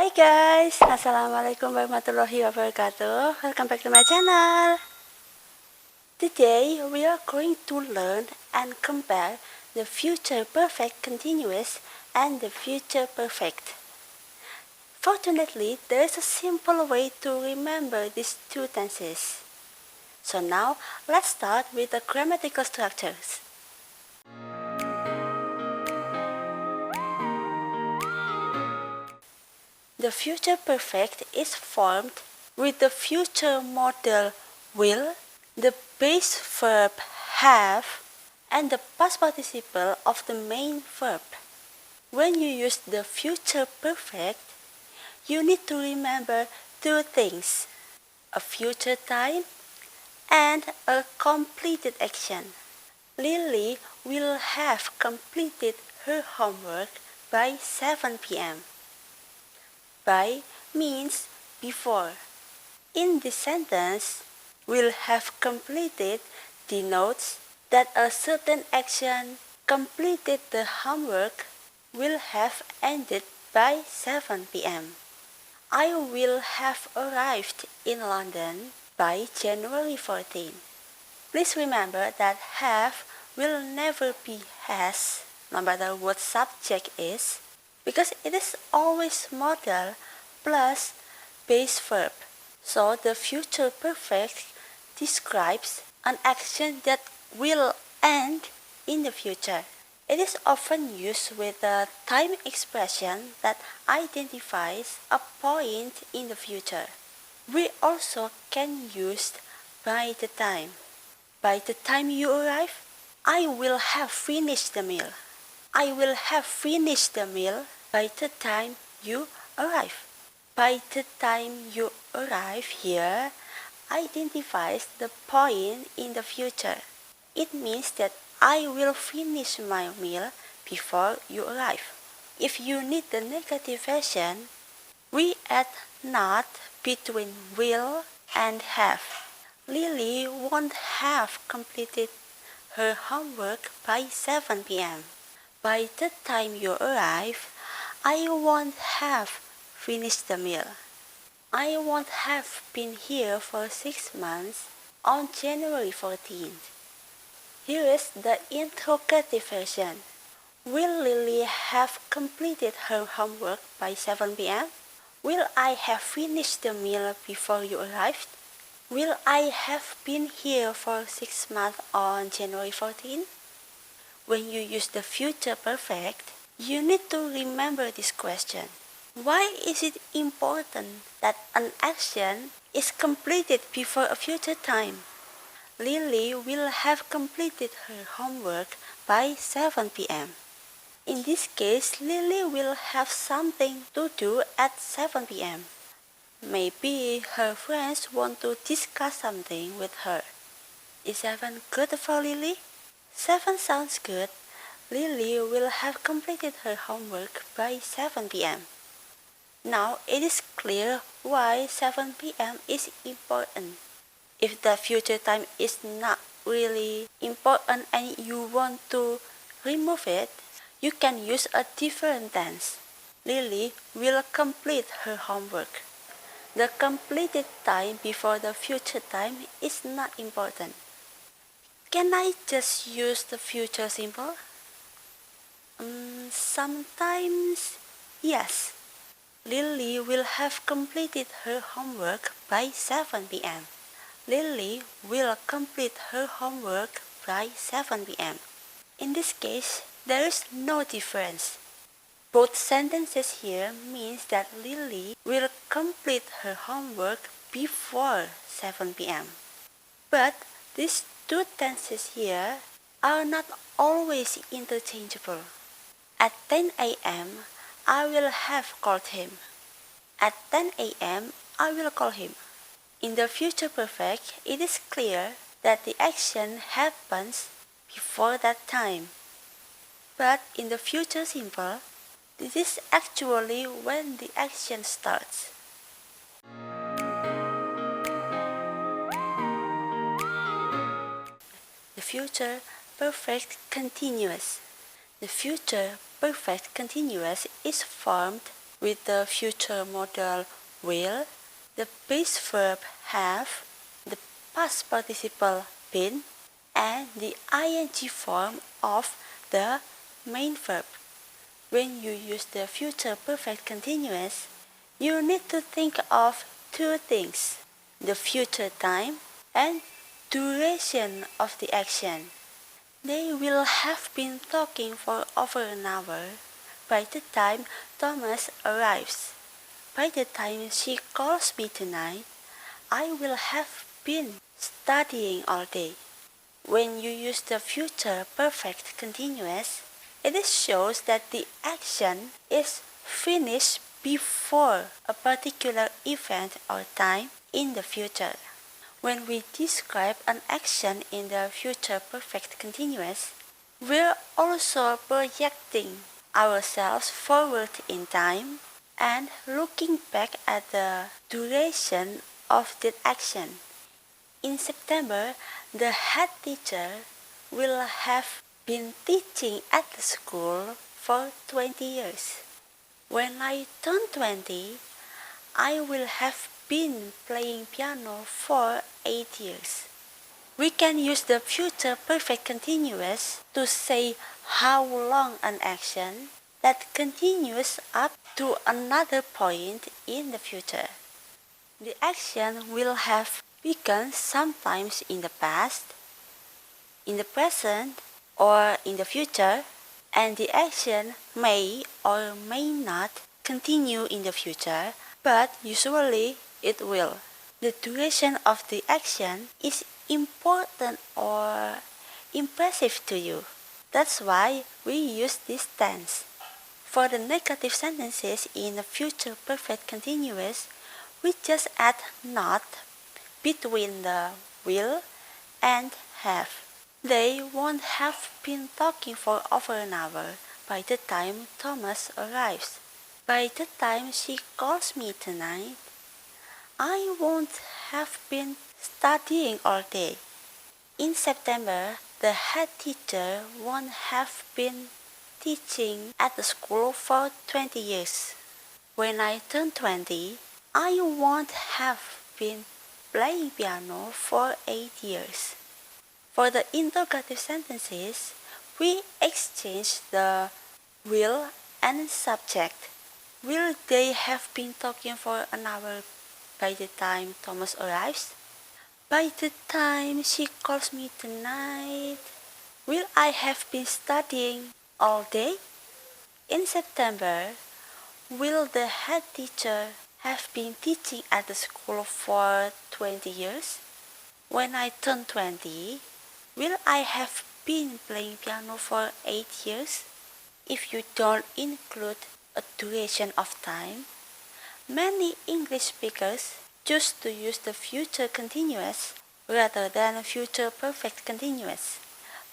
Hi guys, Assalamualaikum warahmatullahi wabarakatuh. Welcome back to my channel. Today we are going to learn and compare the future perfect continuous and the future perfect. Fortunately, there is a simple way to remember these two tenses. So now let's start with the grammatical structures. The future perfect is formed with the future modal will, the base verb have, and the past participle of the main verb. When you use the future perfect, you need to remember two things: a future time and a completed action. Lily will have completed her homework by 7 p.m. By means before. In this sentence, will have completed denotes that a certain action completed the homework will have ended by 7 p.m. I will have arrived in London by January 14. Please remember that have will never be has, no matter what subject is, because it is always modal plus base verb. So the future perfect describes an action that will end in the future. It is often used with a time expression that identifies a point in the future. We also can use by the time. By the time you arrive, I will have finished the meal. I will have finished the meal by the time you arrive. By the time you arrive here identifies the point in the future. It means that I will finish my meal before you arrive. If you need the negative version, we add not between will and have. Lily won't have completed her homework by 7 p.m. By the time you arrive, I won't have finished the meal. I won't have been here for 6 months on January 14th. Here is the interrogative version. Will Lily have completed her homework by 7 p.m.? Will I have finished the meal before you arrived? Will I have been here for 6 months on January 14th? When you use the future perfect, you need to remember this question. Why is it important that an action is completed before a future time? Lily will have completed her homework by 7 p.m. In this case, Lily will have something to do at 7 p.m. Maybe her friends want to discuss something with her. Is 7 good for Lily? 7 sounds good. Lily will have completed her homework by 7 p.m. Now it is clear why 7 p.m. is important. If the future time is not really important and you want to remove it, you can use a different tense. Lily will complete her homework. The completed time before the future time is not important. Can I just use the future simple? Sometimes, yes. Lily will have completed her homework by 7 p.m. Lily will complete her homework by 7 p.m. In this case, there is no difference. Both sentences here means that Lily will complete her homework before 7 p.m. But these two tenses here are not always interchangeable. At 10 a.m., I will have called him. At 10 a.m., I will call him. In the future perfect, it is clear that the action happens before that time. But in the future simple, this is actually when the action starts. The future perfect continuous. The future perfect continuous is formed with the future modal will, the base verb have, the past participle been, and the ing form of the main verb. When you use the future perfect continuous, you need to think of two things: the future time and duration of the action. They will have been talking for over an hour by the time Thomas arrives. By the time she calls me tonight, I will have been studying all day. When you use the future perfect continuous, it shows that the action is finished before a particular event or time in the future. When we describe an action in the future perfect continuous, we're also projecting ourselves forward in time and looking back at the duration of that action. In September, the head teacher will have been teaching at the school for 20 years. When I turn 20, I will have been playing piano for 8 years. We can use the future perfect continuous to say how long an action that continues up to another point in the future. The action will have begun sometimes in the past, in the present, or in the future, and the action may or may not continue in the future, but usually it will. The duration of the action is important or impressive to you. That's why we use this tense. For the negative sentences in the future perfect continuous, we just add not between the will and have. They won't have been talking for over an hour by the time Thomas arrives. By the time she calls me tonight, I won't have been studying all day. In September, the head teacher won't have been teaching at the school for 20 years. When I turn 20, I won't have been playing piano for 8 years. For the interrogative sentences, we exchange the will and subject. Will they have been talking for an hour by the time Thomas arrives? By the time she calls me tonight, will I have been studying all day? In September, will the head teacher have been teaching at the school for 20 years? When I turn 20, will I have been playing piano for 8 years? If you don't include a duration of time, many English speakers choose to use the future continuous rather than future perfect continuous.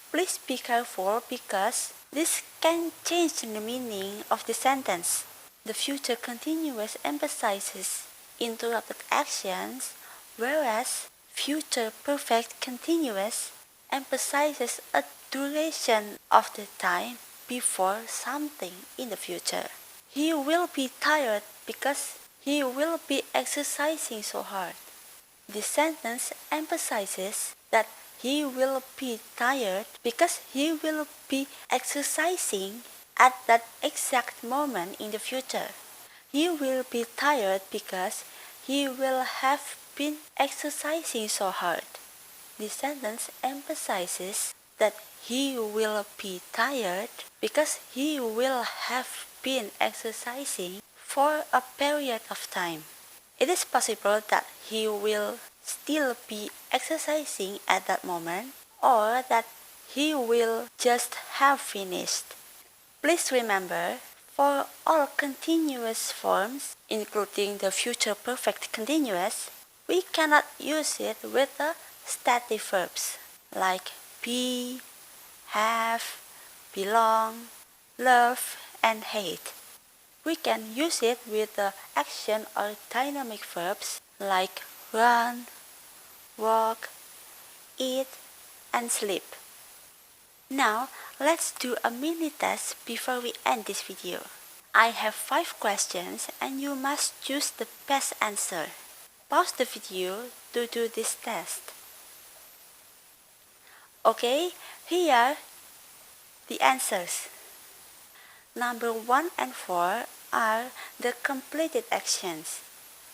Please be careful because this can change the meaning of the sentence. The future continuous emphasizes interrupted actions, whereas future perfect continuous emphasizes a duration of the time before something in the future. He will be tired because he will be exercising so hard. This sentence emphasizes that he will be tired because he will be exercising at that exact moment in the future. He will be tired because he will have been exercising so hard. This sentence emphasizes that he will be tired because he will have been exercising for a period of time. It is possible that he will still be exercising at that moment, or that he will just have finished. Please remember, for all continuous forms, including the future perfect continuous, we cannot use it with the stative verbs like be, have, belong, love, and hate. We can use it with the action or dynamic verbs like run, walk, eat, and sleep. Now, let's do a mini test before we end this video. I have 5 questions and you must choose the best answer. Pause the video to do this test. Okay, here are the answers. Number 1 and 4 are the completed actions.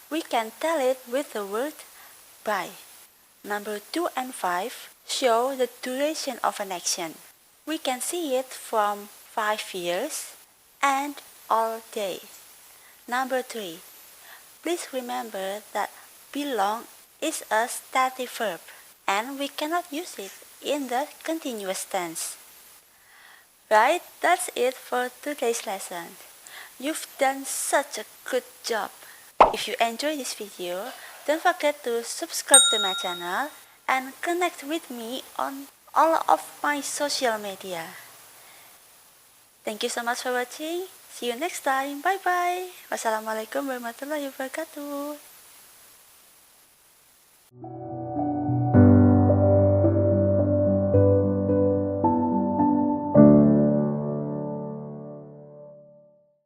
We can tell it with the word by. Number 2 and 5 show the duration of an action. We can see it from 5 years and all day. Number 3. Please remember that belong is a stative verb and we cannot use it in the continuous tense. Right, that's it for today's lesson. You've done such a good job. If you enjoyed this video, don't forget to subscribe to my channel and connect with me on all of my social media. Thank you so much for watching. See you next time. Bye bye. Wassalamualaikum warahmatullahi wabarakatuh.